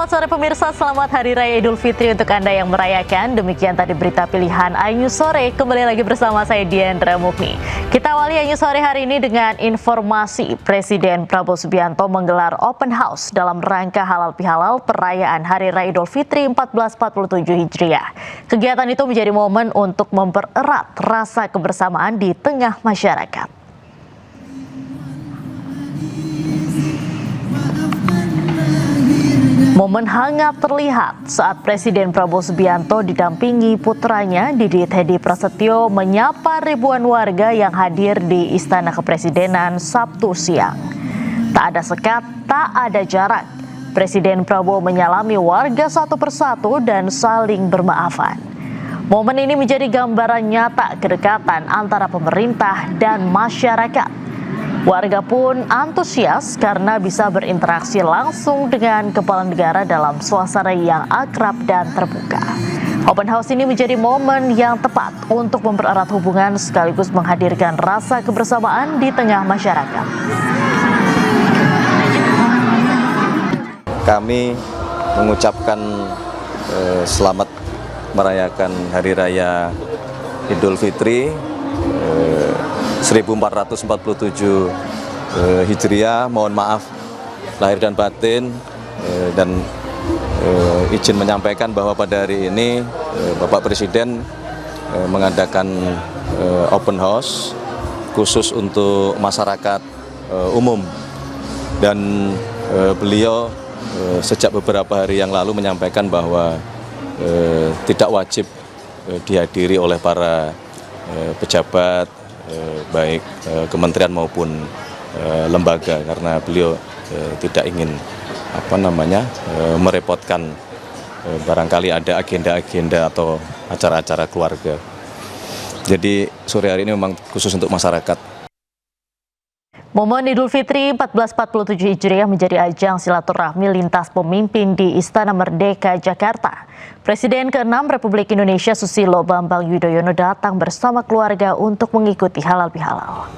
Selamat sore pemirsa, selamat Hari Raya Idul Fitri untuk Anda yang merayakan. Demikian tadi berita pilihan Ayu Sore. Kembali lagi bersama saya Diandra Mukni. Kita awali Ayu Sore hari ini dengan informasi Presiden Prabowo Subianto menggelar open house dalam rangka halal bihalal perayaan Hari Raya Idul Fitri 1447 Hijriah. Kegiatan itu menjadi momen untuk mempererat rasa kebersamaan di tengah masyarakat. Momen hangat terlihat saat Presiden Prabowo Subianto didampingi putranya Didi Tedi Prasetyo menyapa ribuan warga yang hadir di Istana Kepresidenan Sabtu siang. Tak ada sekat, tak ada jarak. Presiden Prabowo menyalami warga satu persatu dan saling bermaafan. Momen ini menjadi gambaran nyata kedekatan antara pemerintah dan masyarakat. Warga pun antusias karena bisa berinteraksi langsung dengan kepala negara dalam suasana yang akrab dan terbuka. Open house ini menjadi momen yang tepat untuk mempererat hubungan sekaligus menghadirkan rasa kebersamaan di tengah masyarakat. Kami mengucapkan selamat merayakan Hari Raya Idul Fitri 1447 Hijriah. Mohon maaf lahir dan batin, dan izin menyampaikan bahwa pada hari ini Bapak Presiden mengadakan open house khusus untuk masyarakat umum, dan beliau sejak beberapa hari yang lalu menyampaikan bahwa tidak wajib dihadiri oleh para pejabat baik kementerian maupun lembaga, karena beliau tidak ingin merepotkan, barangkali ada agenda-agenda atau acara-acara keluarga. Jadi sore hari ini memang khusus untuk masyarakat. Momen Idul Fitri 1447 Hijriah menjadi ajang silaturahmi lintas pemimpin di Istana Merdeka, Jakarta. Presiden ke-6 Republik Indonesia Susilo Bambang Yudhoyono datang bersama keluarga untuk mengikuti halal bihalal.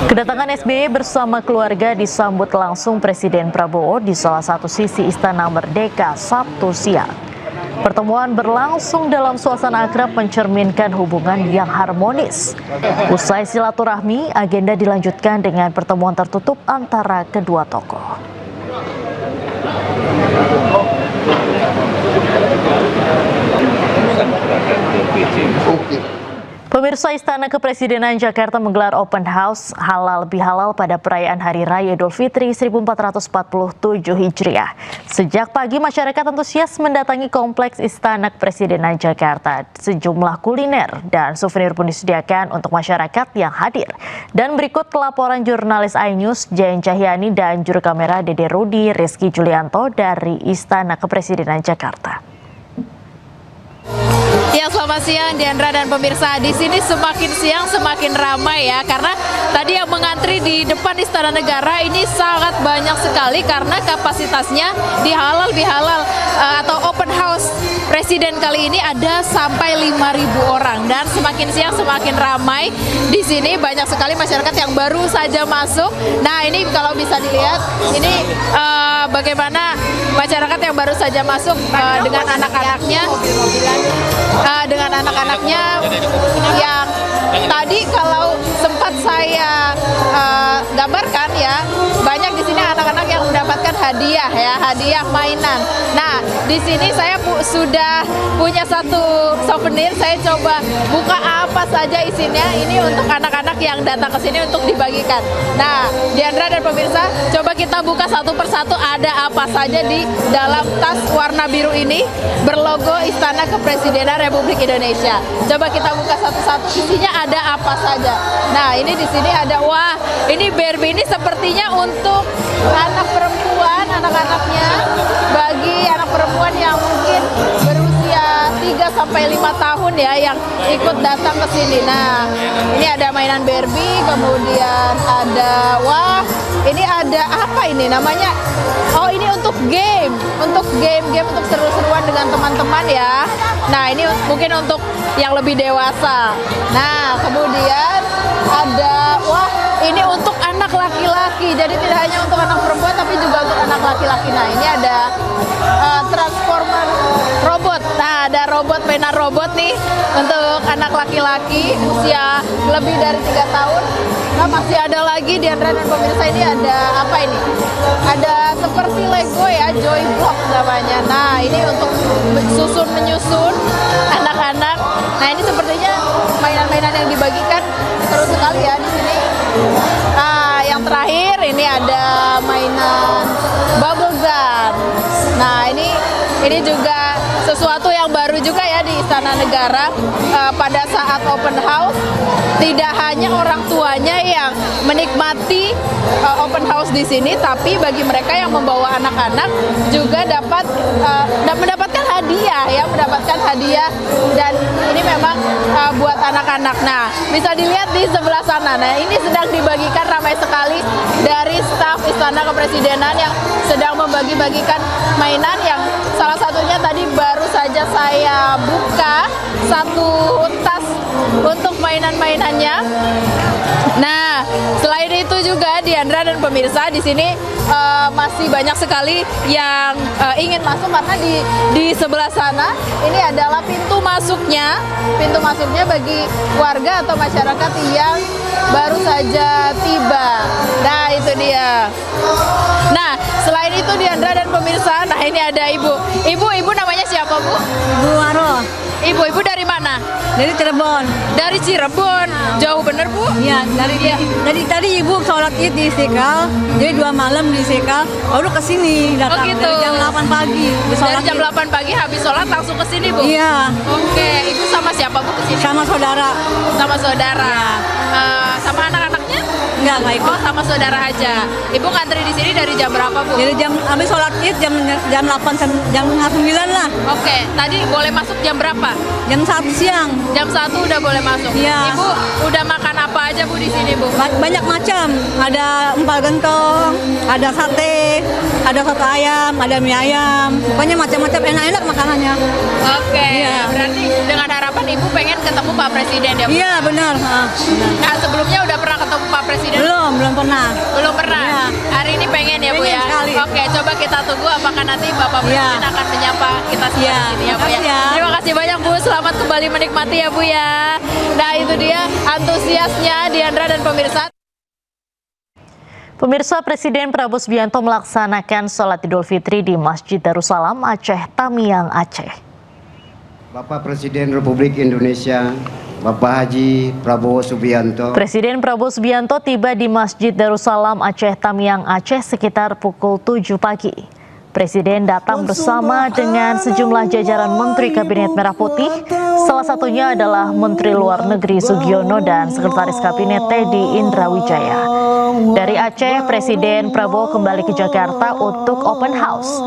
Kedatangan SBY bersama keluarga disambut langsung Presiden Prabowo di salah satu sisi Istana Merdeka Sabtu siang. Pertemuan berlangsung dalam suasana akrab mencerminkan hubungan yang harmonis. Usai silaturahmi, agenda dilanjutkan dengan pertemuan tertutup antara kedua tokoh. Pemirsa, Istana Kepresidenan Jakarta menggelar open house halal bihalal pada perayaan Hari Raya Idul Fitri 1447 Hijriah. Sejak pagi masyarakat antusias mendatangi kompleks Istana Kepresidenan Jakarta. Sejumlah kuliner dan souvenir pun disediakan untuk masyarakat yang hadir. Dan berikut laporan jurnalis iNews Jen Cahyani dan juru kamera Dede Rudi Rizky Julianto dari Istana Kepresidenan Jakarta. Ya, selamat siang Diandra dan pemirsa. Di sini semakin siang semakin ramai ya, karena tadi yang mengantri di depan Istana Negara ini sangat banyak sekali karena kapasitasnya di halal bihalal atau open house Presiden kali ini ada sampai 5.000 orang, dan semakin siang semakin ramai. Di sini banyak sekali masyarakat yang baru saja masuk. Nah, ini kalau bisa dilihat ini bagaimana masyarakat yang baru saja masuk dengan anak-anaknya. Dengan anak-anaknya yang tadi kalau sempat saya gambarkan ya, banyak di sini anak-anak yang mendapatkan hadiah ya, hadiah mainan. Nah, di sini saya sudah punya satu souvenir, saya coba buka apa saja isinya. Ini untuk anak-anak yang datang ke sini untuk dibagikan. Nah, Diandra dan pemirsa, coba kita buka satu persatu ada apa saja di dalam tas warna biru ini berlogo Istana Kepresidenan Republik Indonesia. Coba kita buka satu-satu, isinya ada apa saja. Nah, ini di sini ada, wah, ini Barbie ini sepertinya untuk anak perempuan, anak-anaknya, bagi anak perempuan yang mungkin berusia 3-5 tahun ya, yang ikut datang ke sini. Nah, ini ada mainan Barbie, kemudian ada, wah, ini ada apa ini namanya? Oh, ini untuk game, untuk seru-seruan dengan teman-teman ya. Nah, ini mungkin untuk yang lebih dewasa. Nah, kemudian ada, wah, ini untuk anak laki-laki. Jadi tidak hanya untuk anak perempuan, tapi juga untuk laki-laki. Nah ini ada transformer robot. Nah ada robot, mainan robot nih untuk anak laki-laki usia lebih dari 3 tahun. Nah masih ada lagi Diandra dan pemirsa, ini ada apa ini? Ada seperti Lego ya, Joy Block namanya. Nah ini untuk susun menyusun anak-anak. Nah ini sepertinya mainan-mainan yang dibagikan seru sekali ya di sini. Nah yang terakhir ini ada mainan bubble gun. Nah ini juga sesuatu yang baru juga ya di Istana Negara. Pada saat open house tidak hanya orang tuanya yang menikmati open house di sini, tapi bagi mereka yang membawa anak-anak juga dapat mendapatkan hadiah dan ini memang buat anak-anak. Nah bisa dilihat di sebelah sana. Nah ini sedang dibagikan ramai sekali dari staf Istana Kepresidenan yang sedang membagi-bagikan mainan, yang salah satunya tadi baru saja saya buka satu tas untuk mainan-mainannya. Nah, selain itu juga Diandra dan pemirsa, di sini masih banyak sekali yang ingin masuk karena di sebelah sana ini adalah pintu masuknya bagi warga atau masyarakat yang baru saja tiba. Nah, itu dia. Nah, selain itu Diandra dan pemirsa, nah ini ada ibu. Ibu namanya siapa, Bu? Bu Waro, Ibu dari mana? dari Cirebon. Dari Cirebon. Jauh bener, Bu? Iya, dari tadi ibu sholat id di Istiqlal, jadi 2 malam di Istiqlal, baru ke sini datang gitu. dari jam 8 pagi. Dari jam 8 pagi habis sholat langsung ke sini, Bu? Iya, Oke, Ibu sama siapa, Bu, ke sini? sama saudara. Sama saudara. Sama anak-anaknya? Enggak ikut. Oh, sama saudara aja. Ibu ngantri di sini dari jam berapa, Bu? Dari jam habis sholat id jam 8 jam 9 lah. Oke, tadi boleh masuk jam berapa? Jam 1 siang. Jam 1 udah boleh masuk. Iya. Ibu udah makan apa aja, Bu, di sini, Bu? Banyak macam, ada empal gentong, ada sate, ada soto ayam, ada mie ayam. Pokoknya macam-macam, enak-enak makanannya. Oke, Iya. berarti dengan harapan Ibu pengen ketemu Pak Presiden ya, Bu? Iya, benar. Benar. Nah, sebelumnya udah pernah ketemu Pak Presiden? Belum pernah. Belum pernah? Iya. Hari ini pengen ya, Bu, Pengen ya? sekali. Oke, coba kita tunggu apakah nanti Bapak Iya. Presiden akan menyapa kita semua Iya. di sini ya, Bu, ya? Makasih ya. Terima kasih banyak, Bu. Selamat kembali menikmati ya, Bu, ya. Nah, itu dia antusiasnya Diandra dan pemirsa. Pemirsa, Presiden Prabowo Subianto melaksanakan sholat Idul Fitri di Masjid Darussalam Aceh, Tamiang, Aceh. Bapak Presiden Republik Indonesia, Bapak Haji Prabowo Subianto. Presiden Prabowo Subianto tiba di Masjid Darussalam Aceh, Tamiang, Aceh sekitar pukul 7 pagi. Presiden datang bersama dengan sejumlah jajaran Menteri Kabinet Merah Putih, salah satunya adalah Menteri Luar Negeri Sugiono dan Sekretaris Kabinet Teddy Indrawijaya. Dari Aceh, Presiden Prabowo kembali ke Jakarta untuk open house.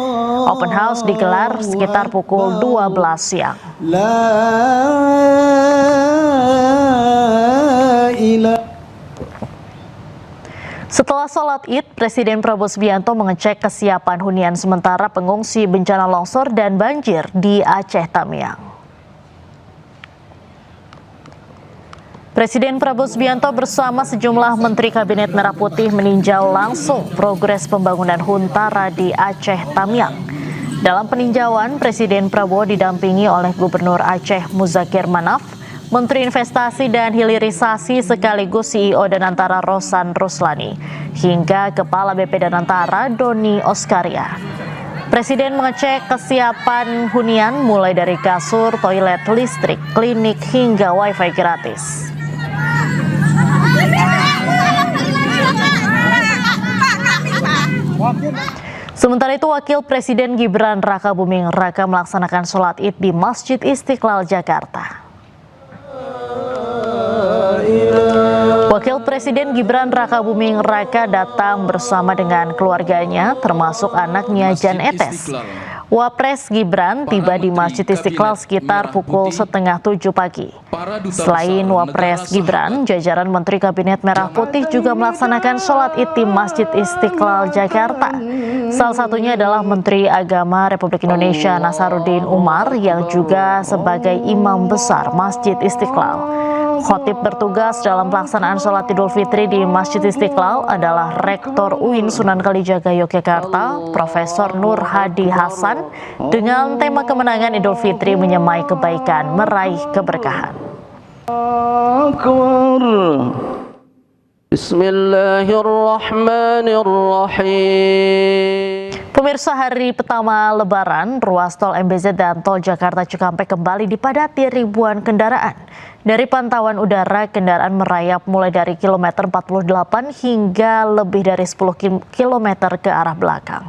Open house digelar sekitar pukul 12 siang. Setelah sholat Id, Presiden Prabowo Subianto mengecek kesiapan hunian sementara pengungsi bencana longsor dan banjir di Aceh, Tamiang. Presiden Prabowo Subianto bersama sejumlah Menteri Kabinet Merah Putih meninjau langsung progres pembangunan Huntara di Aceh, Tamiang. Dalam peninjauan, Presiden Prabowo didampingi oleh Gubernur Aceh Muzakir Manaf, Menteri Investasi dan Hilirisasi sekaligus CEO Danantara Rosan Ruslani, hingga Kepala BP Danantara Doni Oskaria. Presiden mengecek kesiapan hunian mulai dari kasur, toilet, listrik, klinik, hingga wifi gratis. Sementara itu, Wakil Presiden Gibran Rakabuming Raka melaksanakan sholat Id di Masjid Istiqlal, Jakarta. Wakil Presiden Gibran Rakabuming Raka datang bersama dengan keluarganya, termasuk anaknya Jan Etes. Wapres Gibran tiba di Masjid Istiqlal sekitar pukul 6:30 pagi. Selain Wapres Gibran, jajaran Menteri Kabinet Merah Putih juga melaksanakan sholat Id di Masjid Istiqlal, Jakarta. Salah satunya adalah Menteri Agama Republik Indonesia Nasaruddin Umar yang juga sebagai imam besar Masjid Istiqlal. Khotib bertugas dalam pelaksanaan sholat Idul Fitri di Masjid Istiqlal adalah Rektor UIN Sunan Kalijaga Yogyakarta, Profesor Nur Hadi Hasan, dengan tema kemenangan Idul Fitri menyemai kebaikan, meraih keberkahan. Bismillahirrahmanirrahim. Pemirsa, hari pertama Lebaran, ruas tol MBZ dan tol Jakarta Cikampek kembali dipadati ribuan kendaraan. Dari pantauan udara, kendaraan merayap mulai dari kilometer 48 hingga lebih dari 10 km ke arah belakang.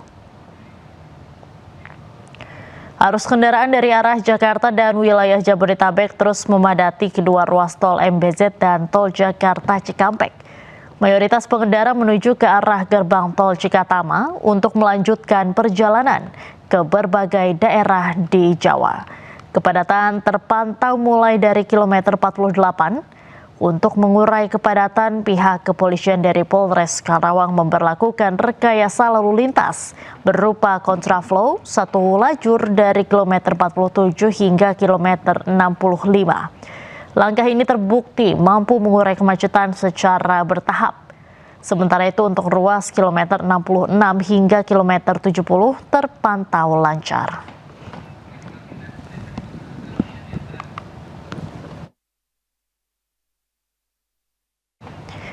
Arus kendaraan dari arah Jakarta dan wilayah Jabodetabek terus memadati kedua ruas tol MBZ dan tol Jakarta Cikampek. Mayoritas pengendara menuju ke arah gerbang tol Cikatama untuk melanjutkan perjalanan ke berbagai daerah di Jawa. Kepadatan terpantau mulai dari kilometer 48. Untuk mengurai kepadatan, pihak kepolisian dari Polres Karawang memberlakukan rekayasa lalu lintas berupa kontraflow satu lajur dari kilometer 47 hingga kilometer 65. Langkah ini terbukti mampu mengurai kemacetan secara bertahap. Sementara itu untuk ruas kilometer 66 hingga kilometer 70 terpantau lancar.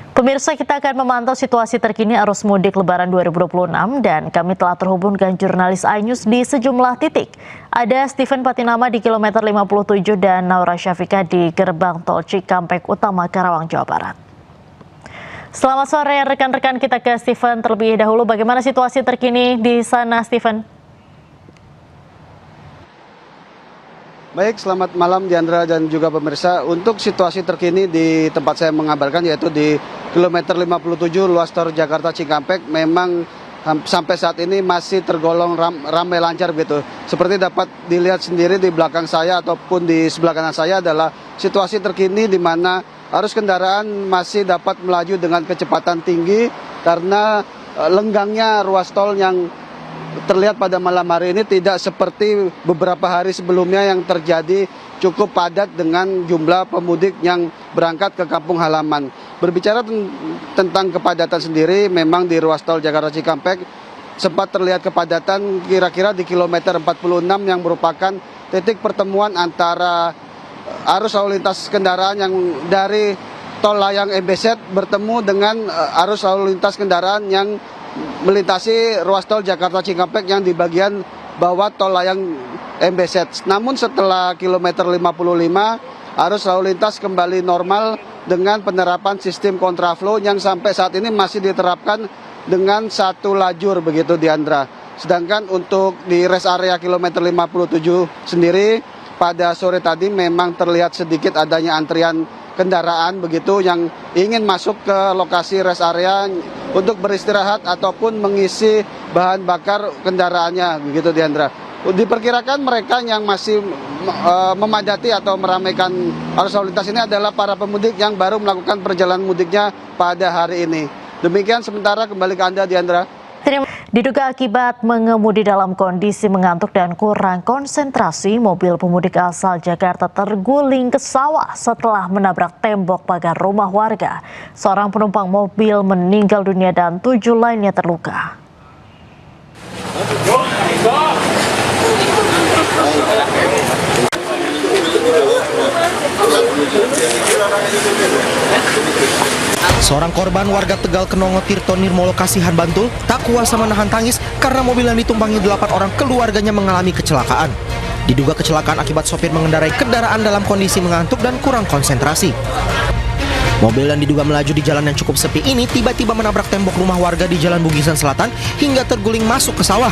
Pemirsa, kita akan memantau situasi terkini arus mudik Lebaran 2026 dan kami telah terhubung dengan jurnalis iNews di sejumlah titik. Ada Steven Patinama di kilometer 57 dan Naura Syafika di gerbang tol Cikampek Utama Karawang, Jawa Barat. Selamat sore rekan-rekan, kita ke Steven terlebih dahulu. Bagaimana situasi terkini di sana, Steven? Baik, selamat malam Diandra dan juga pemirsa. Untuk situasi terkini di tempat saya mengabarkan yaitu di kilometer 57 ruas tol Jakarta Cikampek memang sampai saat ini masih tergolong ramai lancar begitu. Seperti dapat dilihat sendiri di belakang saya ataupun di sebelah kanan saya adalah situasi terkini di mana arus kendaraan masih dapat melaju dengan kecepatan tinggi karena lenggangnya ruas tol yang terlihat pada malam hari ini tidak seperti beberapa hari sebelumnya yang terjadi cukup padat dengan jumlah pemudik yang berangkat ke kampung halaman. Berbicara tentang kepadatan sendiri, memang di ruas tol Jakarta Cikampek sempat terlihat kepadatan kira-kira di kilometer 46 yang merupakan titik pertemuan antara arus lalu lintas kendaraan yang dari tol layang MBZ bertemu dengan arus lalu lintas kendaraan yang melintasi ruas tol Jakarta Cikampek yang di bagian bawah tol layang MBZ. Namun setelah kilometer 55, arus lalu lintas kembali normal dengan penerapan sistem kontraflow yang sampai saat ini masih diterapkan dengan satu lajur begitu, Diandra. Sedangkan untuk di rest area kilometer 57 sendiri pada sore tadi memang terlihat sedikit adanya antrian kendaraan begitu yang ingin masuk ke lokasi rest area untuk beristirahat ataupun mengisi bahan bakar kendaraannya begitu, Diandra. Diperkirakan mereka yang masih memadati atau meramaikan arus lalu lintas ini adalah para pemudik yang baru melakukan perjalanan mudiknya pada hari ini. Demikian sementara, kembali ke Anda, Diandra. Diduga akibat mengemudi dalam kondisi mengantuk dan kurang konsentrasi, mobil pemudik asal Jakarta terguling ke sawah setelah menabrak tembok pagar rumah warga. Seorang penumpang mobil meninggal dunia dan 7 lainnya terluka. Seorang korban warga Tegal Kenongo Tirto Nirmolo Kasihan Bantul tak kuasa menahan tangis karena mobil yang ditumpangi 8 orang keluarganya mengalami kecelakaan. Diduga kecelakaan akibat sopir mengendarai kendaraan dalam kondisi mengantuk dan kurang konsentrasi. Mobil yang diduga melaju di jalan yang cukup sepi ini tiba-tiba menabrak tembok rumah warga di Jalan Bugisan Selatan hingga terguling masuk ke sawah.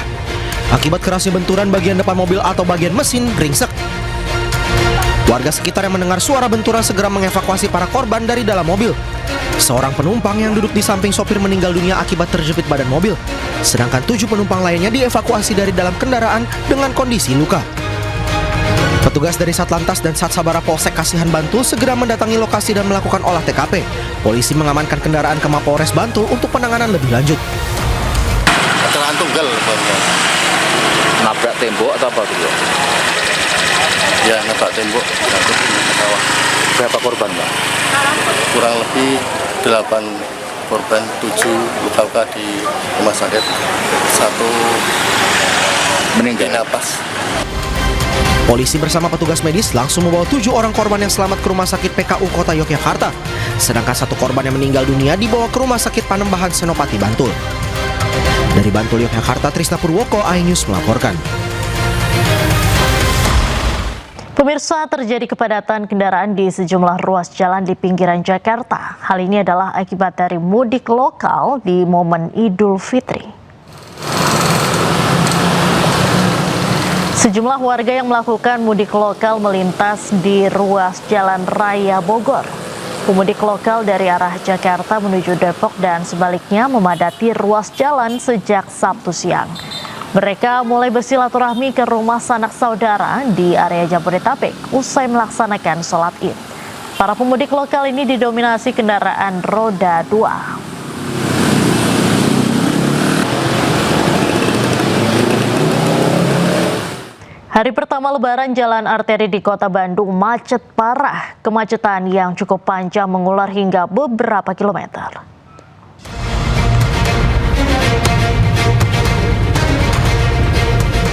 Akibat kerasnya benturan, bagian depan mobil atau bagian mesin ringsek. Warga sekitar yang mendengar suara benturan segera mengevakuasi para korban dari dalam mobil. Seorang penumpang yang duduk di samping sopir meninggal dunia akibat terjepit badan mobil. Sedangkan 7 penumpang lainnya dievakuasi dari dalam kendaraan dengan kondisi luka. Petugas dari Satlantas dan Satsabara Polsek Kasihan Bantul segera mendatangi lokasi dan melakukan olah TKP. Polisi mengamankan kendaraan ke Mapolres Bantul untuk penanganan lebih lanjut. Kecelakaan tunggal, nabrak tembok atau apa gitu? Ya, nabrak tembok, jatuh ke bawah. Berapa korban, Pak? Kurang lebih 8 korban, 7 luka-luka di rumah sakit, 1 meninggal napas. Polisi bersama petugas medis langsung membawa 7 orang korban yang selamat ke Rumah Sakit PKU Kota Yogyakarta. Sedangkan 1 korban yang meninggal dunia dibawa ke Rumah Sakit Panembahan Senopati Bantul. Dari Bantul, Yogyakarta, Trisna Purwoko, iNews melaporkan. Pemirsa, terjadi kepadatan kendaraan di sejumlah ruas jalan di pinggiran Jakarta. Hal ini adalah akibat dari mudik lokal di momen Idul Fitri. Sejumlah warga yang melakukan mudik lokal melintas di ruas Jalan Raya Bogor. Pemudik lokal dari arah Jakarta menuju Depok dan sebaliknya memadati ruas jalan sejak Sabtu siang. Mereka mulai bersilaturahmi ke rumah sanak saudara di area Jabodetabek usai melaksanakan sholat Id. Para pemudik lokal ini didominasi kendaraan roda 2. Hari pertama Lebaran, jalan arteri di Kota Bandung macet parah. Kemacetan yang cukup panjang mengular hingga beberapa kilometer.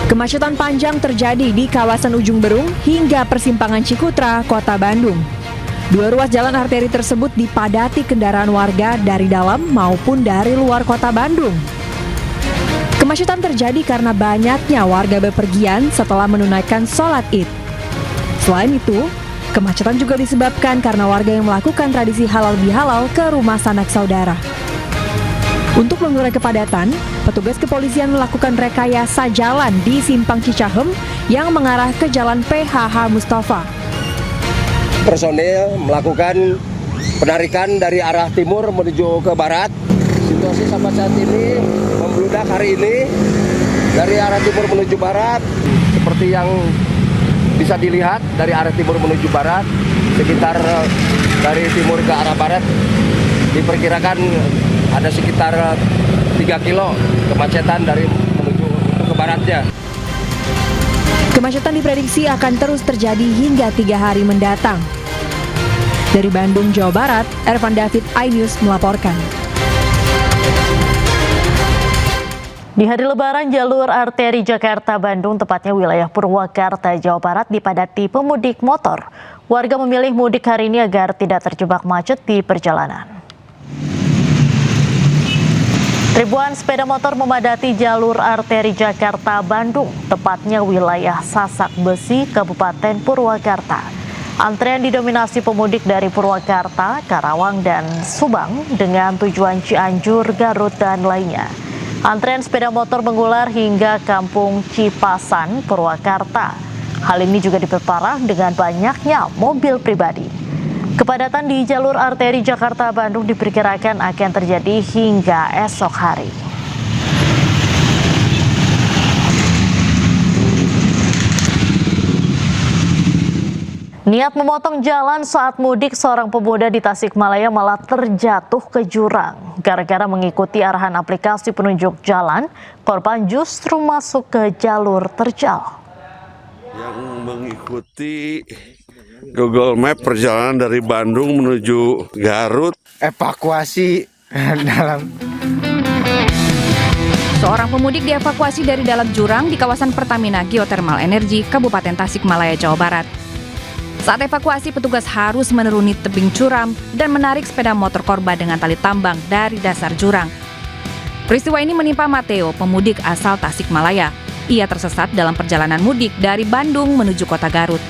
Kemacetan panjang terjadi di kawasan Ujung Berung hingga persimpangan Cikutra, Kota Bandung. 2 ruas jalan arteri tersebut dipadati kendaraan warga dari dalam maupun dari luar Kota Bandung. Kemacetan terjadi karena banyaknya warga bepergian setelah menunaikan sholat Id. Selain itu, kemacetan juga disebabkan karena warga yang melakukan tradisi halal bihalal ke rumah sanak saudara. Untuk mengurai kepadatan, petugas kepolisian melakukan rekayasa jalan di Simpang Cicahem yang mengarah ke Jalan PHH Mustafa. Personil melakukan penarikan dari arah timur menuju ke barat. Situasi sampai saat ini membludak hari ini dari arah timur menuju barat. Seperti yang bisa dilihat dari arah timur menuju barat, sekitar dari timur ke arah barat diperkirakan ada sekitar 3 kilo kemacetan dari menuju ke baratnya. Kemacetan diprediksi akan terus terjadi hingga 3 hari mendatang. Dari Bandung, Jawa Barat, Ervan David, iNews melaporkan. Di hari Lebaran, jalur arteri Jakarta-Bandung, tepatnya wilayah Purwakarta, Jawa Barat, dipadati pemudik motor. Warga memilih mudik hari ini agar tidak terjebak macet di perjalanan. Ribuan sepeda motor memadati jalur arteri Jakarta-Bandung, tepatnya wilayah Sasak Besi, Kabupaten Purwakarta. Antrean didominasi pemudik dari Purwakarta, Karawang, dan Subang dengan tujuan Cianjur, Garut, dan lainnya. Antrean sepeda motor mengular hingga Kampung Cipasan, Purwakarta. Hal ini juga diperparah dengan banyaknya mobil pribadi. Kepadatan di jalur arteri Jakarta-Bandung diperkirakan akan terjadi hingga esok hari. Niat memotong jalan saat mudik, seorang pemuda di Tasikmalaya malah terjatuh ke jurang. Gara-gara mengikuti arahan aplikasi penunjuk jalan, korban justru masuk ke jalur terjal. Yang mengikuti Google Map perjalanan dari Bandung menuju Garut. Evakuasi dalam. Seorang pemudik dievakuasi dari dalam jurang di kawasan Pertamina Geothermal Energy, Kabupaten Tasikmalaya, Jawa Barat. Saat evakuasi, petugas harus menuruni tebing curam dan menarik sepeda motor korban dengan tali tambang dari dasar jurang. Peristiwa ini menimpa Mateo, pemudik asal Tasikmalaya. Ia tersesat dalam perjalanan mudik dari Bandung menuju kota Garut.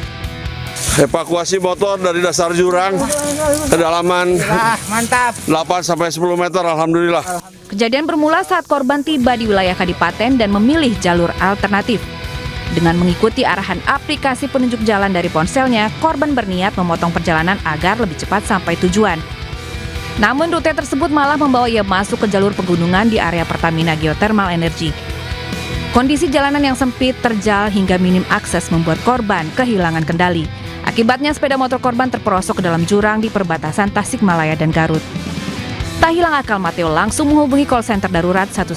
Evakuasi motor dari dasar jurang, kedalaman 8-10 meter, alhamdulillah. Kejadian bermula saat korban tiba di wilayah Kadipaten dan memilih jalur alternatif. Dengan mengikuti arahan aplikasi penunjuk jalan dari ponselnya, korban berniat memotong perjalanan agar lebih cepat sampai tujuan. Namun rute tersebut malah membawa ia masuk ke jalur pegunungan di area Pertamina Geothermal Energy. Kondisi jalanan yang sempit, terjal hingga minim akses membuat korban kehilangan kendali. Akibatnya sepeda motor korban terperosok ke dalam jurang di perbatasan Tasikmalaya dan Garut. Tak hilang akal, Mateo langsung menghubungi call center darurat 110.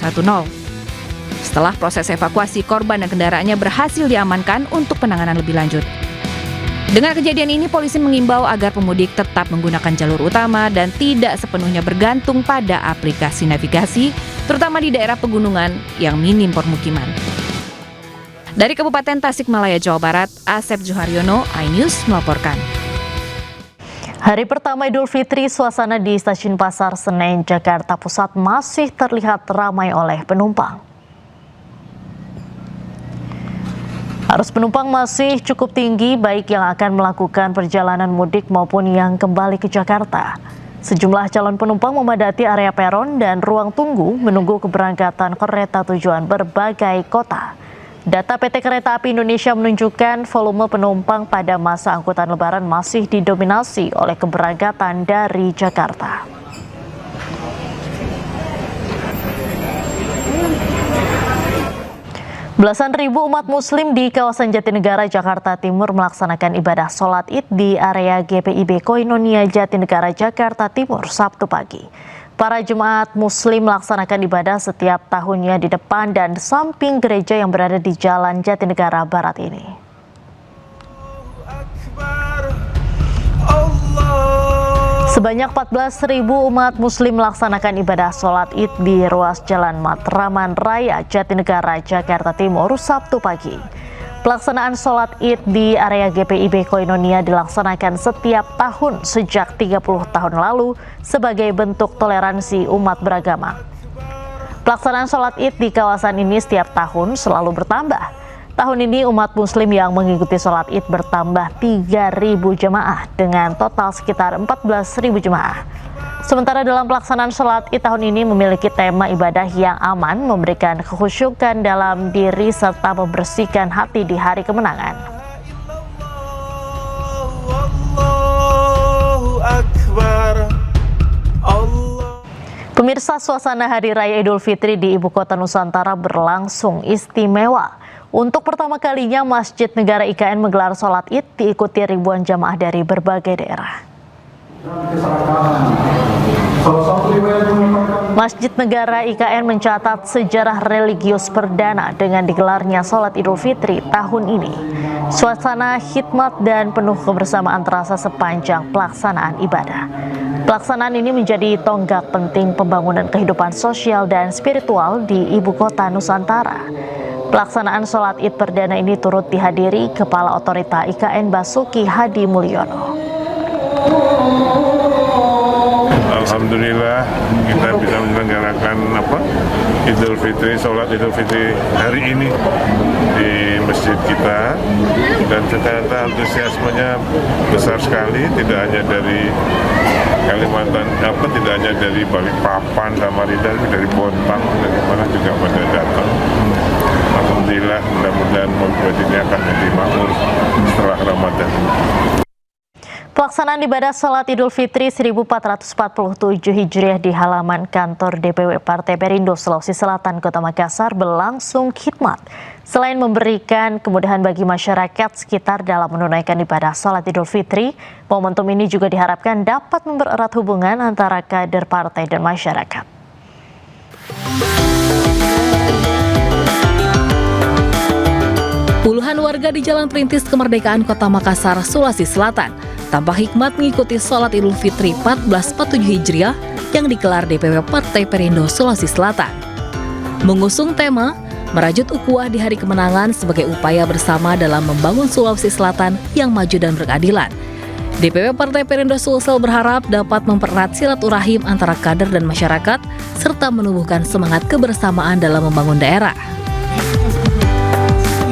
Setelah proses evakuasi, korban dan kendaraannya berhasil diamankan untuk penanganan lebih lanjut. Dengan kejadian ini, polisi mengimbau agar pemudik tetap menggunakan jalur utama dan tidak sepenuhnya bergantung pada aplikasi navigasi, terutama di daerah pegunungan yang minim permukiman. Dari Kabupaten Tasikmalaya, Jawa Barat, Asep Juharyono, iNews melaporkan. Hari pertama Idul Fitri, suasana di Stasiun Pasar Senen, Jakarta Pusat masih terlihat ramai oleh penumpang. Arus penumpang masih cukup tinggi, baik yang akan melakukan perjalanan mudik maupun yang kembali ke Jakarta. Sejumlah calon penumpang memadati area peron dan ruang tunggu menunggu keberangkatan kereta tujuan berbagai kota. Data PT Kereta Api Indonesia menunjukkan volume penumpang pada masa angkutan Lebaran masih didominasi oleh keberangkatan dari Jakarta. Belasan ribu umat muslim di kawasan Jatinegara, Jakarta Timur melaksanakan ibadah sholat Id di area GPIB Koinonia Jatinegara, Jakarta Timur, Sabtu pagi. Para jemaat muslim melaksanakan ibadah setiap tahunnya di depan dan samping gereja yang berada di Jalan Jatinegara Barat ini. Sebanyak 14.000 umat muslim melaksanakan ibadah sholat Id di ruas Jalan Matraman Raya, Jatinegara, Jakarta Timur, Sabtu pagi. Pelaksanaan sholat Id di area GPIB Koinonia dilaksanakan setiap tahun sejak 30 tahun lalu sebagai bentuk toleransi umat beragama. Pelaksanaan sholat Id di kawasan ini setiap tahun selalu bertambah. Tahun ini umat muslim yang mengikuti sholat Id bertambah 3.000 jemaah dengan total sekitar 14.000 jemaah. Sementara dalam pelaksanaan sholat Id tahun ini memiliki tema ibadah yang aman, memberikan kekhusyukan dalam diri serta membersihkan hati di hari kemenangan. Pemirsa, suasana Hari Raya Idul Fitri di Ibu Kota Nusantara berlangsung istimewa. Untuk pertama kalinya, Masjid Negara IKN menggelar sholat Id diikuti ribuan jamaah dari berbagai daerah. Masjid Negara IKN mencatat sejarah religius perdana dengan digelarnya sholat Idul Fitri tahun ini. Suasana khidmat dan penuh kebersamaan terasa sepanjang pelaksanaan ibadah. Pelaksanaan ini menjadi tonggak penting pembangunan kehidupan sosial dan spiritual di Ibu Kota Nusantara. Pelaksanaan sholat Id perdana ini turut dihadiri Kepala Otorita IKN Basuki Hadi Mulyono. Alhamdulillah kita bisa menyelenggarakan Idul Fitri, sholat Idul Fitri hari ini di masjid kita, dan ternyata antusiasmenya besar sekali, tidak hanya dari Kalimantan, tidak hanya dari Balikpapan, Samarinda, tapi dari Bontang, dari mana juga pada datang. Alhamdulillah, mudah-mudahan membuat ini akan menjadi makmur setelah Ramadan. Pelaksanaan ibadah sholat Idul Fitri 1447 Hijriah di halaman kantor DPW Partai Perindo Sulawesi Selatan Kota Makassar berlangsung khidmat. Selain memberikan kemudahan bagi masyarakat sekitar dalam menunaikan ibadah sholat Idul Fitri, momentum ini juga diharapkan dapat mempererat hubungan antara kader partai dan masyarakat. Puluhan warga di Jalan Perintis Kemerdekaan Kota Makassar, Sulawesi Selatan tampak hikmat mengikuti sholat Idul Fitri 1447 Hijriah yang digelar DPW Partai Perindo Sulawesi Selatan. Mengusung tema merajut ukhuwah di hari kemenangan sebagai upaya bersama dalam membangun Sulawesi Selatan yang maju dan berkeadilan. DPW Partai Perindo Sulsel berharap dapat mempererat silaturahim antara kader dan masyarakat serta menumbuhkan semangat kebersamaan dalam membangun daerah.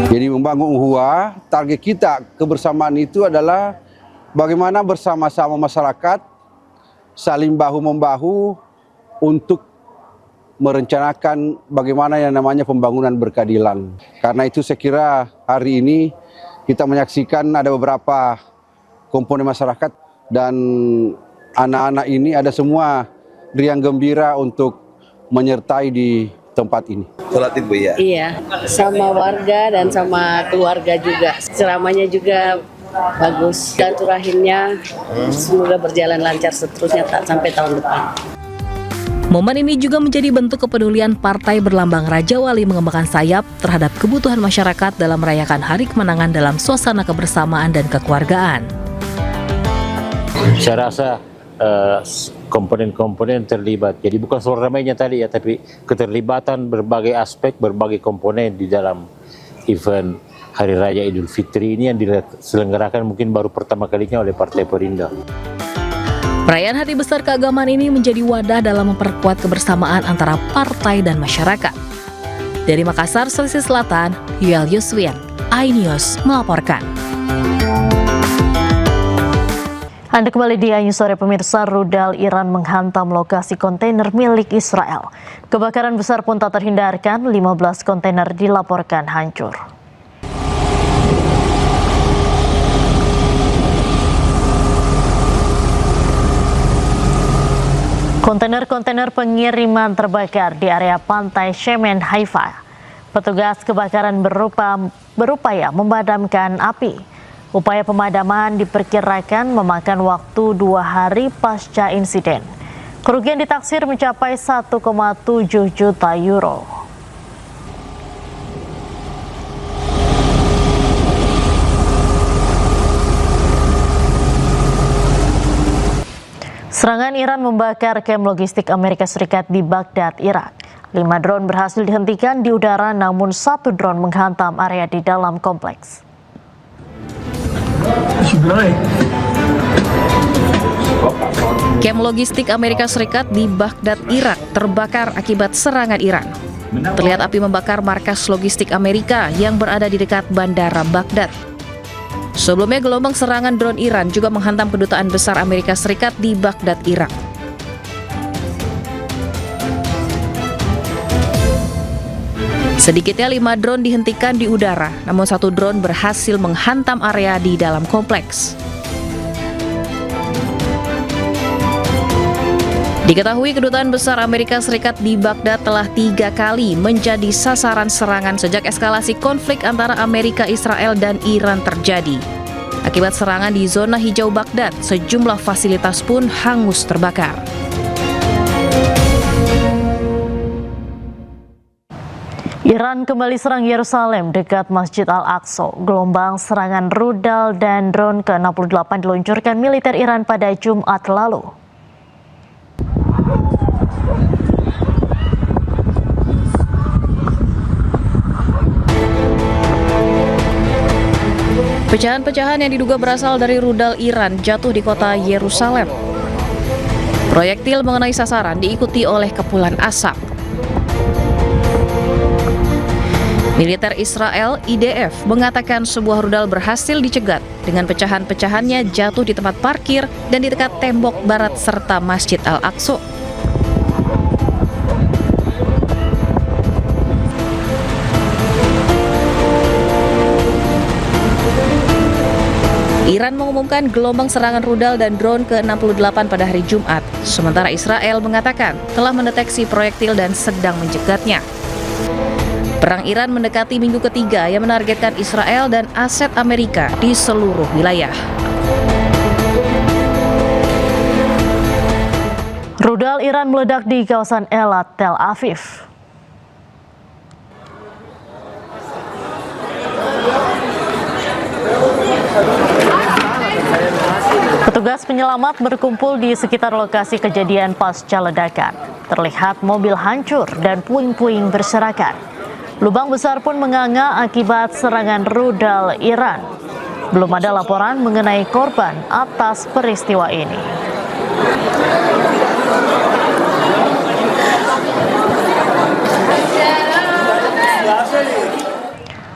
Jadi membangun ukhuwah, target kita kebersamaan itu adalah bagaimana bersama-sama masyarakat saling bahu-membahu untuk merencanakan bagaimana yang namanya pembangunan berkeadilan. Karena itu saya kira hari ini kita menyaksikan ada beberapa komponen masyarakat dan anak-anak ini ada semua riang gembira untuk menyertai di tempat ini. Sholat Id, Bu, ya? Iya, sama warga dan sama keluarga juga. Ceramahnya juga bagus, silaturahimnya semoga berjalan lancar seterusnya sampai tahun depan. Momen ini juga menjadi bentuk kepedulian partai berlambang Raja Wali mengembangkan sayap terhadap kebutuhan masyarakat dalam merayakan hari kemenangan dalam suasana kebersamaan dan kekeluargaan. Saya rasa komponen-komponen terlibat. Jadi bukan soal ramainya tadi ya, tapi keterlibatan berbagai aspek, berbagai komponen di dalam event Hari Raya Idul Fitri ini yang diselenggarakan mungkin baru pertama kalinya oleh Partai Perindo. Perayaan Hari Besar Keagamaan ini menjadi wadah dalam memperkuat kebersamaan antara partai dan masyarakat. Dari Makassar, Sulawesi Selatan, Yuel Yuswian, iNews melaporkan. Anda kembali di iNews Sore pemirsa. Rudal Iran menghantam lokasi kontainer milik Israel. Kebakaran besar pun tak terhindarkan, 15 kontainer dilaporkan hancur. Kontainer-kontainer pengiriman terbakar di area pantai Shemen, Haifa. Petugas kebakaran berupaya memadamkan api. Upaya pemadaman diperkirakan memakan waktu 2 hari pasca insiden. Kerugian ditaksir mencapai 1,7 juta euro. Serangan Iran membakar kamp logistik Amerika Serikat di Baghdad, Irak. 5 drone berhasil dihentikan di udara, namun 1 drone menghantam area di dalam kompleks. Kamp logistik Amerika Serikat di Baghdad, Irak terbakar akibat serangan Iran. Terlihat api membakar markas logistik Amerika yang berada di dekat bandara Baghdad. Sebelumnya, gelombang serangan drone Iran juga menghantam kedutaan besar Amerika Serikat di Baghdad, Irak. Sedikitnya 5 drone dihentikan di udara, namun 1 drone berhasil menghantam area di dalam kompleks. Diketahui kedutaan besar Amerika Serikat di Baghdad telah 3 kali menjadi sasaran serangan sejak eskalasi konflik antara Amerika, Israel, dan Iran terjadi. Akibat serangan di zona hijau Baghdad, sejumlah fasilitas pun hangus terbakar. Iran kembali serang Yerusalem dekat Masjid Al-Aqsa. Gelombang serangan rudal dan drone ke-68 diluncurkan militer Iran pada Jumat lalu. Pecahan-pecahan yang diduga berasal dari rudal Iran jatuh di kota Yerusalem. Proyektil mengenai sasaran diikuti oleh kepulan asap. Militer Israel, IDF, mengatakan sebuah rudal berhasil dicegat dengan pecahan-pecahannya jatuh di tempat parkir dan di dekat tembok barat serta Masjid Al-Aqsa. Iran mengumumkan gelombang serangan rudal dan drone ke-68 pada hari Jumat, sementara Israel mengatakan telah mendeteksi proyektil dan sedang mencegatnya. Perang Iran mendekati minggu ketiga yang menargetkan Israel dan aset Amerika di seluruh wilayah. Rudal Iran meledak di kawasan Elat, Tel Aviv. Petugas penyelamat berkumpul di sekitar lokasi kejadian pasca ledakan. Terlihat mobil hancur dan puing-puing berserakan. Lubang besar pun menganga akibat serangan rudal Iran. Belum ada laporan mengenai korban atas peristiwa ini.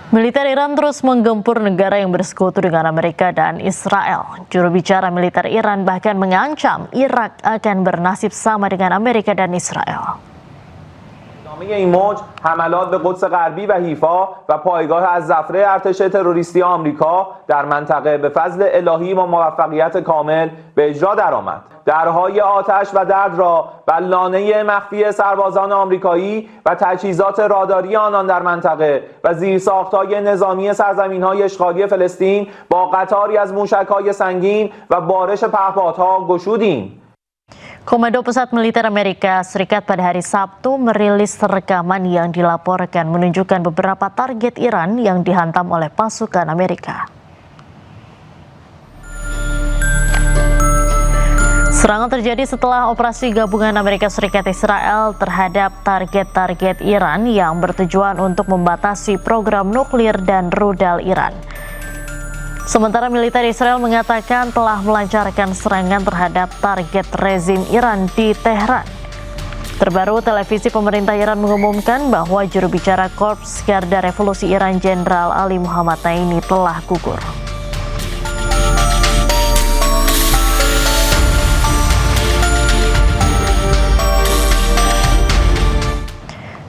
Militer Iran terus menggempur negara yang bersekutu dengan Amerika dan Israel. Juru bicara militer Iran bahkan mengancam Irak akan bernasib sama dengan Amerika dan Israel. این موج حملات به قدس غربی و حیفا و پایگاه از ظفره ارتش تروریستی آمریکا در منطقه به فضل الهی و موفقیت کامل به اجرا درآمد. درهای آتش و درد را بر لانه مخفی سربازان آمریکایی و تجهیزات راداری آنان در منطقه و زیرساخت‌های نظامی سرزمین‌های اشغالی فلسطین با قطاری از موشک‌های سنگین و بارش پهپادها گشودیم. Komando Pusat Militer Amerika Serikat pada hari Sabtu merilis rekaman yang dilaporkan menunjukkan beberapa target Iran yang dihantam oleh pasukan Amerika. Serangan terjadi setelah operasi gabungan Amerika Serikat Israel terhadap target-target Iran yang bertujuan untuk membatasi program nuklir dan rudal Iran. Sementara militer Israel mengatakan telah melancarkan serangan terhadap target rezim Iran di Teheran. Terbaru, televisi pemerintah Iran mengumumkan bahwa juru bicara Korps Garda Revolusi Iran Jenderal Ali Muhammad Naimi telah gugur.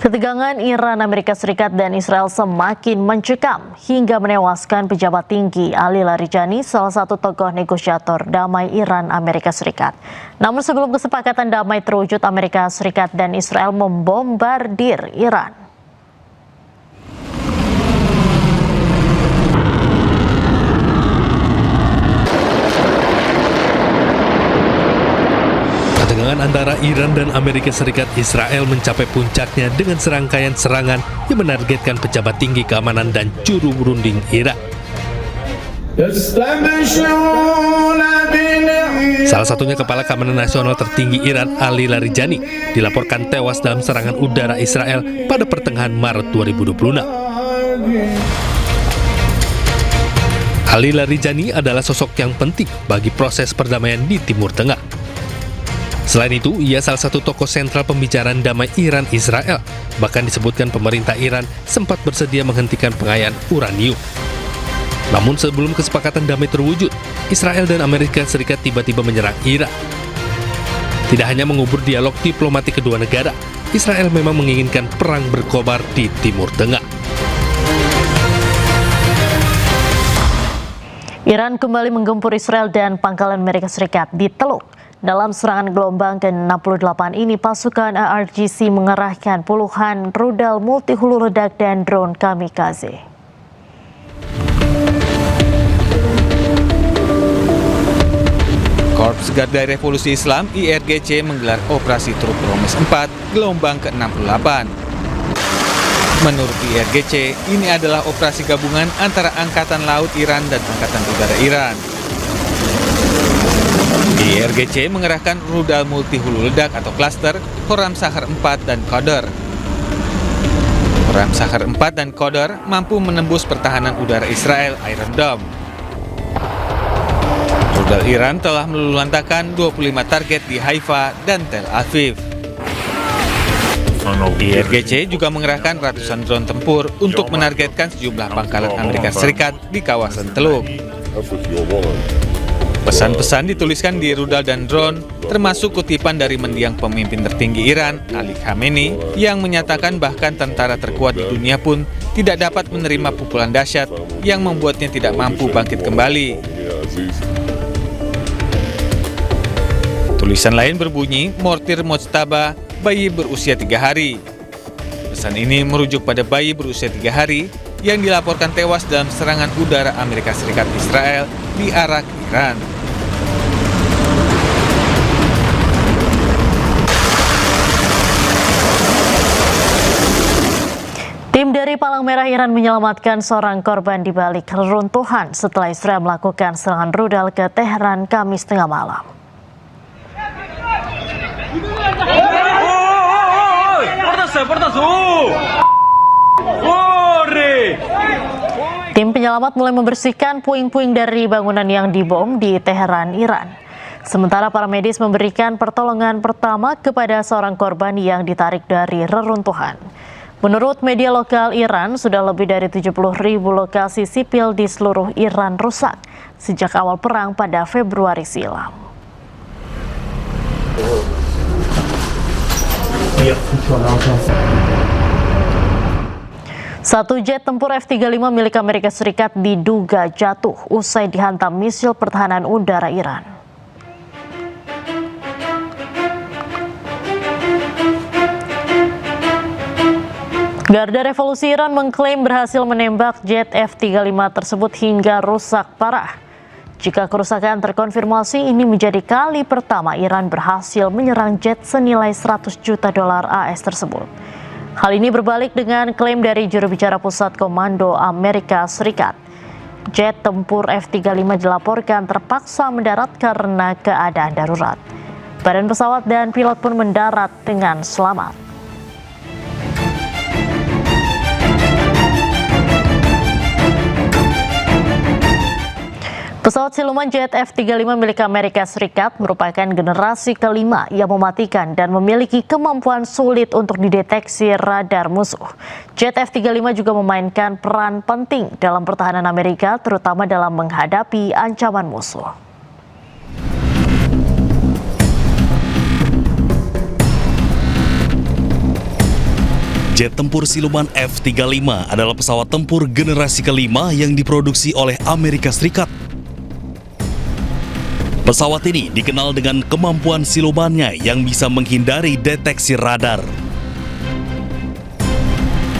Ketegangan Iran, Amerika Serikat, dan Israel semakin mencekam hingga menewaskan pejabat tinggi Ali Larijani, salah satu tokoh negosiator damai Iran, Amerika Serikat. Namun sebelum kesepakatan damai terwujud, Amerika Serikat dan Israel membombardir Iran. Ketegangan antara Iran dan Amerika Serikat Israel mencapai puncaknya dengan serangkaian serangan yang menargetkan pejabat tinggi keamanan dan juru berunding Iran. Salah satunya Kepala Keamanan Nasional tertinggi Iran, Ali Larijani, dilaporkan tewas dalam serangan udara Israel pada pertengahan Maret 2026. Ali Larijani adalah sosok yang penting bagi proses perdamaian di Timur Tengah. Selain itu, ia salah satu tokoh sentral pembicaraan damai Iran-Israel. Bahkan disebutkan pemerintah Iran sempat bersedia menghentikan pengayaan uranium. Namun sebelum kesepakatan damai terwujud, Israel dan Amerika Serikat tiba-tiba menyerang Iran. Tidak hanya mengubur dialog diplomatik kedua negara, Israel memang menginginkan perang berkobar di Timur Tengah. Iran kembali menggempur Israel dan pangkalan Amerika Serikat di Teluk. Dalam serangan gelombang ke-68 ini, pasukan IRGC mengerahkan puluhan rudal multi hulu ledak dan drone kamikaze. Korps Garda Revolusi Islam IRGC menggelar operasi Truk Romes 4 gelombang ke-68. Menurut IRGC, ini adalah operasi gabungan antara Angkatan Laut Iran dan Angkatan Udara Iran. IRGC mengerahkan rudal multi hulu ledak atau klaster Khorramshahr 4 dan Qadr. Khorramshahr 4 dan Qadr mampu menembus pertahanan udara Israel Iron Dome. Rudal Iran telah meluluhlantakkan 25 target di Haifa dan Tel Aviv. IRGC juga mengerahkan ratusan drone tempur untuk menargetkan sejumlah pangkalan Amerika Serikat di kawasan Teluk. Pesan-pesan dituliskan di rudal dan drone, termasuk kutipan dari mendiang pemimpin tertinggi Iran, Ali Khamenei, yang menyatakan bahkan tentara terkuat di dunia pun tidak dapat menerima pukulan dahsyat yang membuatnya tidak mampu bangkit kembali. Tulisan lain berbunyi, Mortir Mojtaba, bayi berusia 3 hari. Pesan ini merujuk pada bayi berusia 3 hari yang dilaporkan tewas dalam serangan udara Amerika Serikat Israel di Arak, Iran. Tim dari Palang Merah Iran menyelamatkan seorang korban di balik reruntuhan setelah Israel melakukan serangan rudal ke Teheran Kamis tengah malam. Tim penyelamat mulai membersihkan puing-puing dari bangunan yang dibom di Teheran, Iran. Sementara para medis memberikan pertolongan pertama kepada seorang korban yang ditarik dari reruntuhan. Menurut media lokal Iran, sudah lebih dari 70.000 lokasi sipil di seluruh Iran rusak sejak awal perang pada Februari silam. Satu jet tempur F-35 milik Amerika Serikat diduga jatuh usai dihantam misil pertahanan udara Iran. Garda Revolusi Iran mengklaim berhasil menembak jet F-35 tersebut hingga rusak parah. Jika kerusakan terkonfirmasi, ini menjadi kali pertama Iran berhasil menyerang jet senilai $100 juta AS tersebut. Hal ini berbalik dengan klaim dari juru bicara Pusat Komando Amerika Serikat. Jet tempur F-35 dilaporkan terpaksa mendarat karena keadaan darurat. Badan pesawat dan pilot pun mendarat dengan selamat. Pesawat siluman jet F-35 milik Amerika Serikat merupakan generasi kelima yang mematikan dan memiliki kemampuan sulit untuk dideteksi radar musuh. Jet F-35 juga memainkan peran penting dalam pertahanan Amerika, terutama dalam menghadapi ancaman musuh. Jet tempur siluman F-35 adalah pesawat tempur generasi kelima yang diproduksi oleh Amerika Serikat. Pesawat ini dikenal dengan kemampuan silumannya yang bisa menghindari deteksi radar.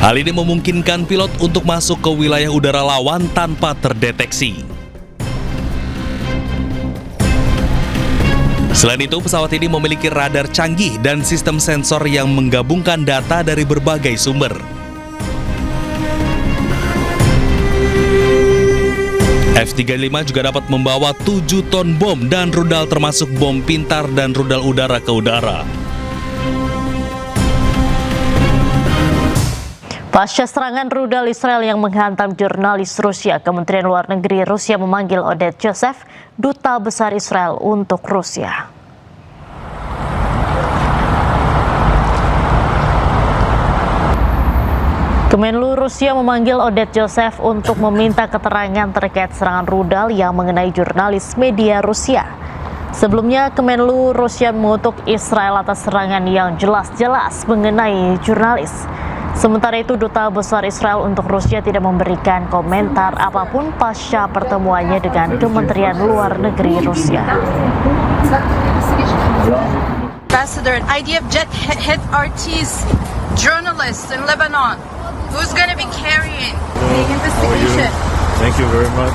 Hal ini memungkinkan pilot untuk masuk ke wilayah udara lawan tanpa terdeteksi. Selain itu, pesawat ini memiliki radar canggih dan sistem sensor yang menggabungkan data dari berbagai sumber. F-35 juga dapat membawa 7 ton bom dan rudal termasuk bom pintar dan rudal udara ke udara. Pasca serangan rudal Israel yang menghantam jurnalis Rusia, Kementerian Luar Negeri Rusia memanggil Oded Joseph, duta besar Israel untuk Rusia. Kemenlu Rusia memanggil Oded Joseph untuk meminta keterangan terkait serangan rudal yang mengenai jurnalis media Rusia. Sebelumnya, Kemenlu Rusia mengutuk Israel atas serangan yang jelas-jelas mengenai jurnalis. Sementara itu, Duta Besar Israel untuk Rusia tidak memberikan komentar apapun pasca pertemuannya dengan Kementerian Luar Negeri Rusia. Ambassador, an IDF jet hit RT's journalists in Lebanon. Who's going to be carrying the investigation? Thank you very much.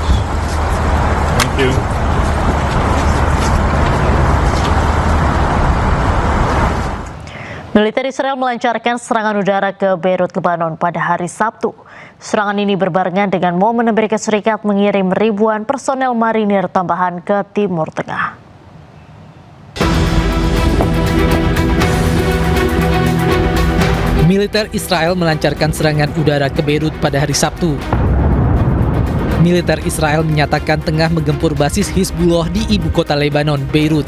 Thank you. Militer Israel melancarkan serangan udara ke Beirut, Lebanon pada hari Sabtu. Serangan ini berbarengan dengan momen Amerika Serikat mengirim ribuan personel marinir tambahan ke Timur Tengah. Militer Israel melancarkan serangan udara ke Beirut pada hari Sabtu. Militer Israel menyatakan tengah menggempur basis Hizbullah di ibu kota Lebanon, Beirut.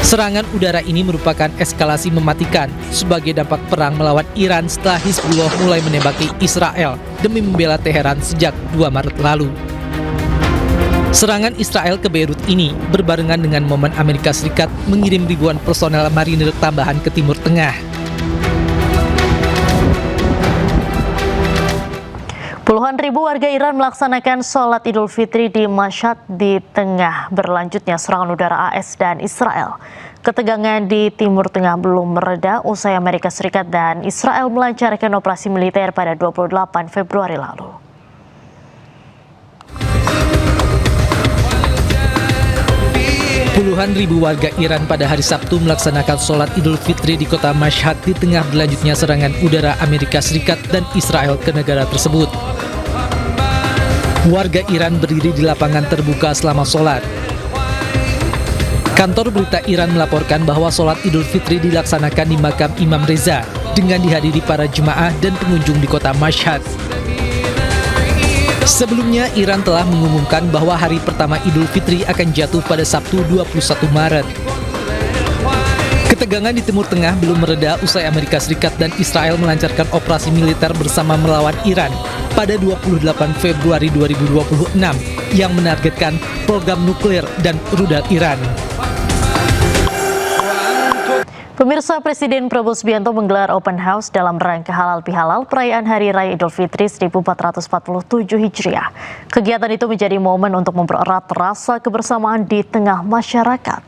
Serangan udara ini merupakan eskalasi mematikan sebagai dampak perang melawan Iran setelah Hizbullah mulai menembaki Israel demi membela Teheran sejak 2 Maret lalu. Serangan Israel ke Beirut ini berbarengan dengan momen Amerika Serikat mengirim ribuan personel marinir tambahan ke Timur Tengah. Puluhan ribu warga Iran melaksanakan sholat Idul Fitri di Mashhad di tengah berlanjutnya serangan udara AS dan Israel. Ketegangan di Timur Tengah belum mereda usai Amerika Serikat dan Israel melancarkan operasi militer pada 28 Februari lalu. Puluhan ribu warga Iran pada hari Sabtu melaksanakan sholat Idul Fitri di kota Mashhad di tengah berlanjutnya serangan udara Amerika Serikat dan Israel ke negara tersebut. Warga Iran berdiri di lapangan terbuka selama sholat. Kantor berita Iran melaporkan bahwa sholat Idul Fitri dilaksanakan di makam Imam Reza dengan dihadiri para jemaah dan pengunjung di kota Mashhad. Sebelumnya, Iran telah mengumumkan bahwa hari pertama Idul Fitri akan jatuh pada Sabtu 21 Maret. Ketegangan di Timur Tengah belum mereda usai Amerika Serikat dan Israel melancarkan operasi militer bersama melawan Iran pada 28 Februari 2026 yang menargetkan program nuklir dan rudal Iran. Pemirsa, Presiden Prabowo Subianto menggelar open house dalam rangka halal bihalal perayaan Hari Raya Idul Fitri 1447 Hijriah. Kegiatan itu menjadi momen untuk mempererat rasa kebersamaan di tengah masyarakat.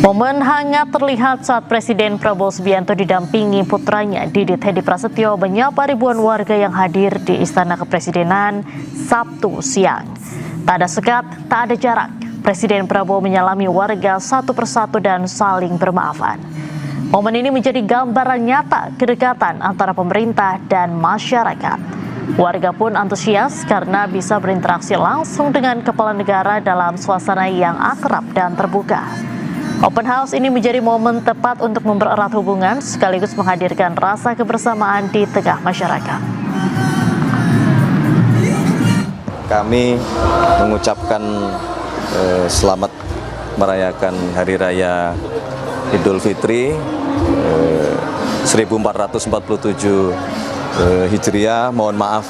Momen hangat terlihat saat Presiden Prabowo Subianto didampingi putranya Didit Hedi Prasetyo menyapa ribuan warga yang hadir di Istana Kepresidenan Sabtu siang. Tak ada sekat, tak ada jarak. Presiden Prabowo menyalami warga satu persatu dan saling bermaafan. Momen ini menjadi gambaran nyata kedekatan antara pemerintah dan masyarakat. Warga pun antusias karena bisa berinteraksi langsung dengan kepala negara dalam suasana yang akrab dan terbuka. Open House ini menjadi momen tepat untuk mempererat hubungan sekaligus menghadirkan rasa kebersamaan di tengah masyarakat. Kami mengucapkan selamat merayakan Hari Raya Idul Fitri 1447 Hijriah. Mohon maaf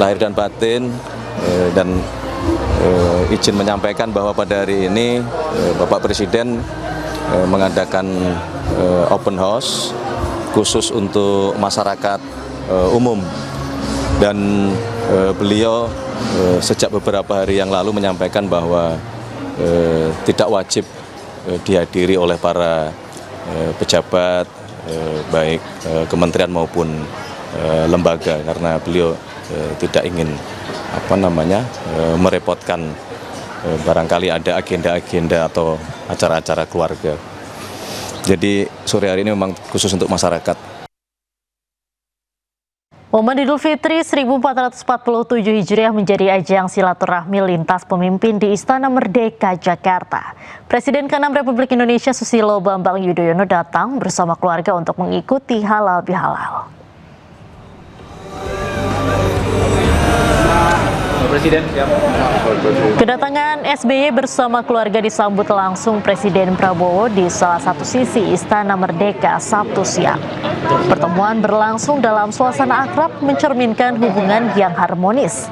lahir dan batin dan izin menyampaikan bahwa pada hari ini Bapak Presiden mengadakan open house khusus untuk masyarakat umum dan beliau sejak beberapa hari yang lalu menyampaikan bahwa tidak wajib dihadiri oleh para pejabat baik kementerian maupun lembaga karena beliau tidak ingin merepotkan barangkali ada agenda-agenda atau acara-acara keluarga. Jadi sore hari ini memang khusus untuk masyarakat. Momen Idul Fitri 1447 Hijriah menjadi ajang silaturahmi lintas pemimpin di Istana Merdeka, Jakarta. Presiden ke-6 Republik Indonesia Susilo Bambang Yudhoyono datang bersama keluarga untuk mengikuti halal bihalal. Kedatangan SBY bersama keluarga disambut langsung Presiden Prabowo di salah satu sisi Istana Merdeka Sabtu siang. Pertemuan berlangsung dalam suasana akrab mencerminkan hubungan yang harmonis.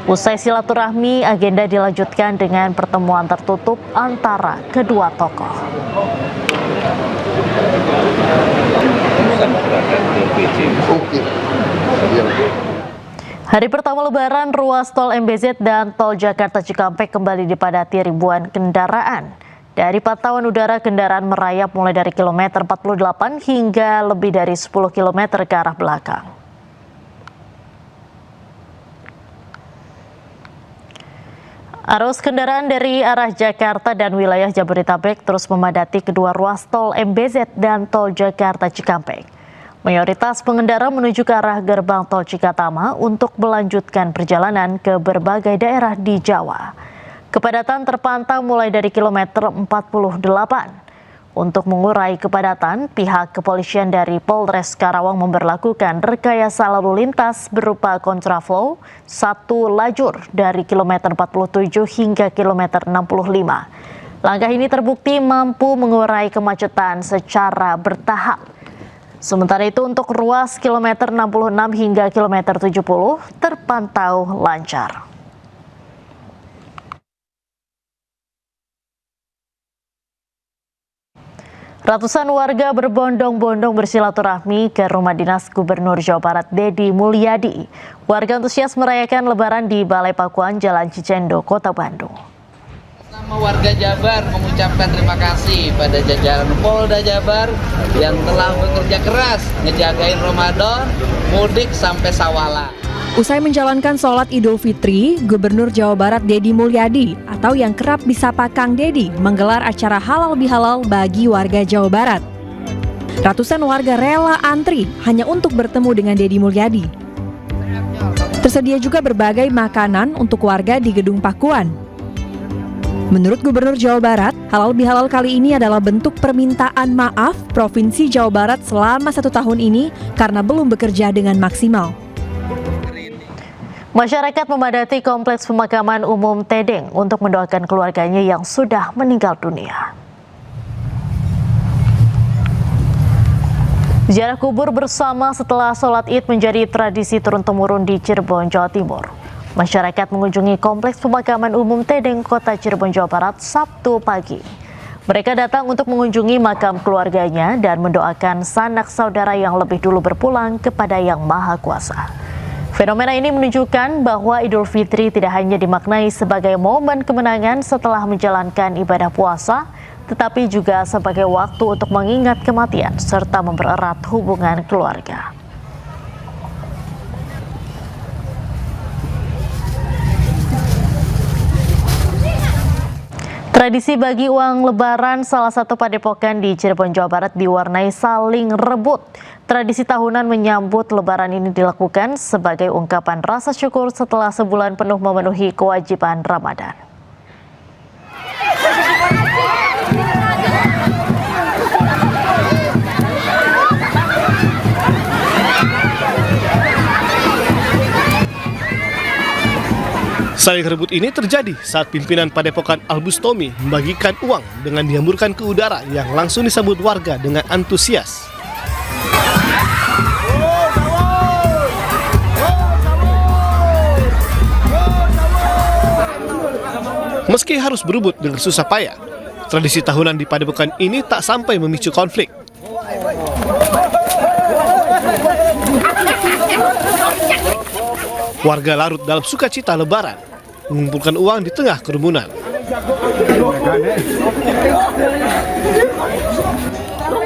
Usai silaturahmi, agenda dilanjutkan dengan pertemuan tertutup antara kedua tokoh. Hari pertama Lebaran, ruas tol MBZ dan tol Jakarta Cikampek kembali dipadati ribuan kendaraan. Dari pantauan udara, kendaraan merayap mulai dari kilometer 48 hingga lebih dari 10 km ke arah belakang. Arus kendaraan dari arah Jakarta dan wilayah Jabodetabek terus memadati kedua ruas tol MBZ dan tol Jakarta Cikampek. Mayoritas pengendara menuju ke arah gerbang tol Cikatama untuk melanjutkan perjalanan ke berbagai daerah di Jawa. Kepadatan terpantau mulai dari kilometer 48. Untuk mengurai kepadatan, pihak kepolisian dari Polres Karawang memberlakukan rekayasa lalu lintas berupa kontraflow satu lajur dari kilometer 47 hingga kilometer 65. Langkah ini terbukti mampu mengurai kemacetan secara bertahap. Sementara itu untuk ruas kilometer 66 hingga kilometer 70 terpantau lancar. Ratusan warga berbondong-bondong bersilaturahmi ke rumah dinas Gubernur Jawa Barat Dedi Mulyadi. Warga antusias merayakan Lebaran di Balai Pakuan Jalan Cicendo, Kota Bandung. Warga Jabar mengucapkan terima kasih pada jajaran Polda Jabar yang telah bekerja keras ngejagain Ramadan, mudik sampai Sawala. Usai menjalankan sholat Idul Fitri, Gubernur Jawa Barat Dedi Mulyadi atau yang kerap disapa Kang Dedi menggelar acara halal bihalal bagi warga Jawa Barat. Ratusan warga rela antri hanya untuk bertemu dengan Dedi Mulyadi. Tersedia juga berbagai makanan untuk warga di Gedung Pakuan. Menurut Gubernur Jawa Barat, halal bihalal kali ini adalah bentuk permintaan maaf Provinsi Jawa Barat selama 1 tahun ini karena belum bekerja dengan maksimal. Masyarakat memadati Kompleks Pemakaman Umum Tedeng untuk mendoakan keluarganya yang sudah meninggal dunia. Ziarah kubur bersama setelah sholat Id menjadi tradisi turun-temurun di Cirebon, Jawa Timur. Masyarakat mengunjungi Kompleks Pemakaman Umum Tedeng, Kota Cirebon, Jawa Barat, Sabtu pagi. Mereka datang untuk mengunjungi makam keluarganya dan mendoakan sanak saudara yang lebih dulu berpulang kepada Yang Maha Kuasa. Fenomena ini menunjukkan bahwa Idul Fitri tidak hanya dimaknai sebagai momen kemenangan setelah menjalankan ibadah puasa, tetapi juga sebagai waktu untuk mengingat kematian serta mempererat hubungan keluarga. Tradisi bagi uang lebaran salah satu padepokan di Cirebon, Jawa Barat diwarnai saling rebut. Tradisi tahunan menyambut lebaran ini dilakukan sebagai ungkapan rasa syukur setelah sebulan penuh memenuhi kewajiban Ramadan. Saling rebut ini terjadi saat pimpinan Padepokan Al-Bustami membagikan uang dengan dihamburkan ke udara yang langsung disambut warga dengan antusias. Meski harus berebut dengan susah payah, tradisi tahunan di Padepokan ini tak sampai memicu konflik. Warga larut dalam sukacita lebaran, mengumpulkan uang di tengah kerumunan.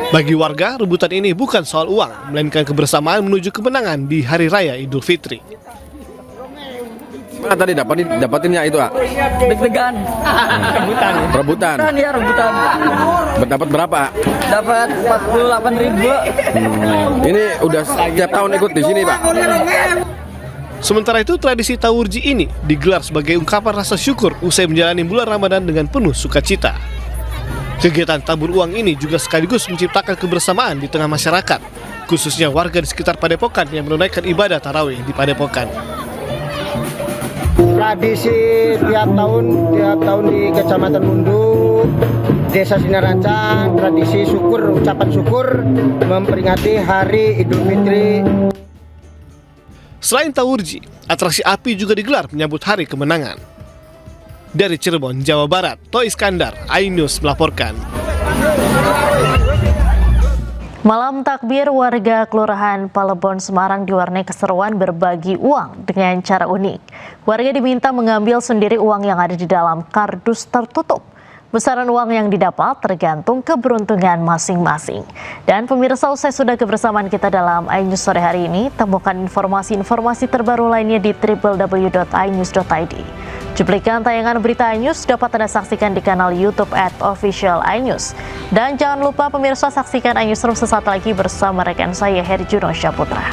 Bagi warga, rebutan ini bukan soal uang, melainkan kebersamaan menuju kemenangan di Hari Raya Idul Fitri. Mana tadi dapatinnya itu, Ak? Deg-degan. Rebutan. Ya, rebutan. Dapat berapa? Dapat 48.000. Ini udah setiap tahun ikut di sini, Pak. Sementara itu, tradisi Tawurji ini digelar sebagai ungkapan rasa syukur usai menjalani bulan Ramadan dengan penuh sukacita. Kegiatan tabur uang ini juga sekaligus menciptakan kebersamaan di tengah masyarakat, khususnya warga di sekitar Padepokan yang menunaikan ibadah tarawih di Padepokan. Tradisi tiap tahun di Kecamatan Mundu, Desa Sinarancang, tradisi syukur, ucapan syukur memperingati Hari Idul Fitri. Selain Tawurji, atraksi api juga digelar menyambut Hari Kemenangan. Dari Cirebon, Jawa Barat, Toy Iskandar, iNews melaporkan. Malam takbir warga Kelurahan Palebon, Semarang diwarnai keseruan berbagi uang dengan cara unik. Warga diminta mengambil sendiri uang yang ada di dalam kardus tertutup. Besaran uang yang didapat tergantung keberuntungan masing-masing. Dan pemirsa, usai sudah kebersamaan kita dalam iNews sore hari ini, temukan informasi-informasi terbaru lainnya di www.inews.id. Cuplikan tayangan berita iNews dapat Anda saksikan di kanal YouTube @official iNews. Dan jangan lupa pemirsa, saksikan iNews sesaat lagi bersama rekan saya Herjuno Syaputra.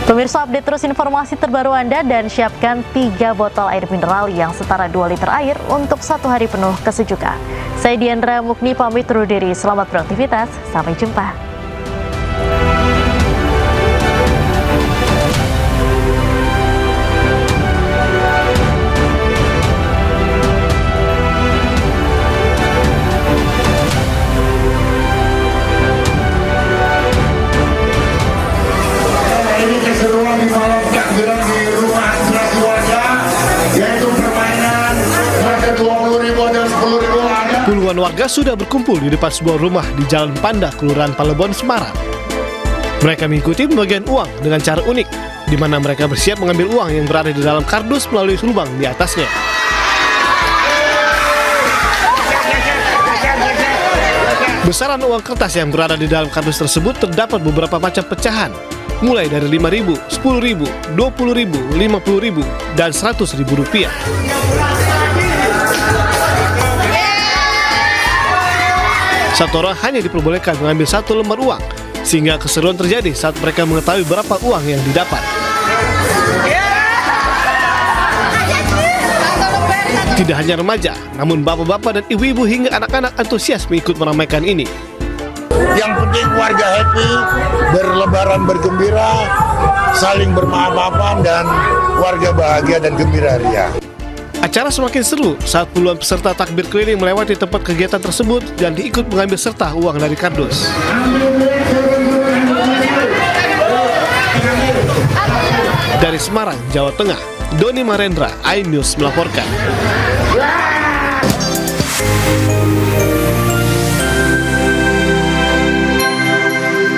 Pemirsa, update terus informasi terbaru Anda dan siapkan 3 botol air mineral yang setara 2 liter air untuk 1 hari penuh kesejukan. Saya Diandra Mukni pamit undur diri, selamat beraktivitas, sampai jumpa. Puluhan warga sudah berkumpul di depan sebuah rumah di Jalan Panda, Kelurahan Palebon, Semarang. Mereka mengikuti pembagian uang dengan cara unik, di mana mereka bersiap mengambil uang yang berada di dalam kardus melalui lubang di atasnya. Besaran uang kertas yang berada di dalam kardus tersebut terdapat beberapa macam pecahan, mulai dari 5.000, 10.000, 20.000, 50.000, dan 100.000 rupiah. Satu orang hanya diperbolehkan mengambil 1 lembar uang, sehingga keseruan terjadi saat mereka mengetahui berapa uang yang didapat. Tidak hanya remaja, namun bapak-bapak dan ibu-ibu hingga anak-anak antusias mengikut meramaikan ini. Yang penting warga happy, berlebaran bergembira, saling bermaaf-maafan, dan warga bahagia dan gembira ria. Acara semakin seru saat puluhan peserta takbir keliling melewati tempat kegiatan tersebut dan diikut mengambil serta uang dari kardus. Dari Semarang, Jawa Tengah, Doni Marendra, iNews melaporkan.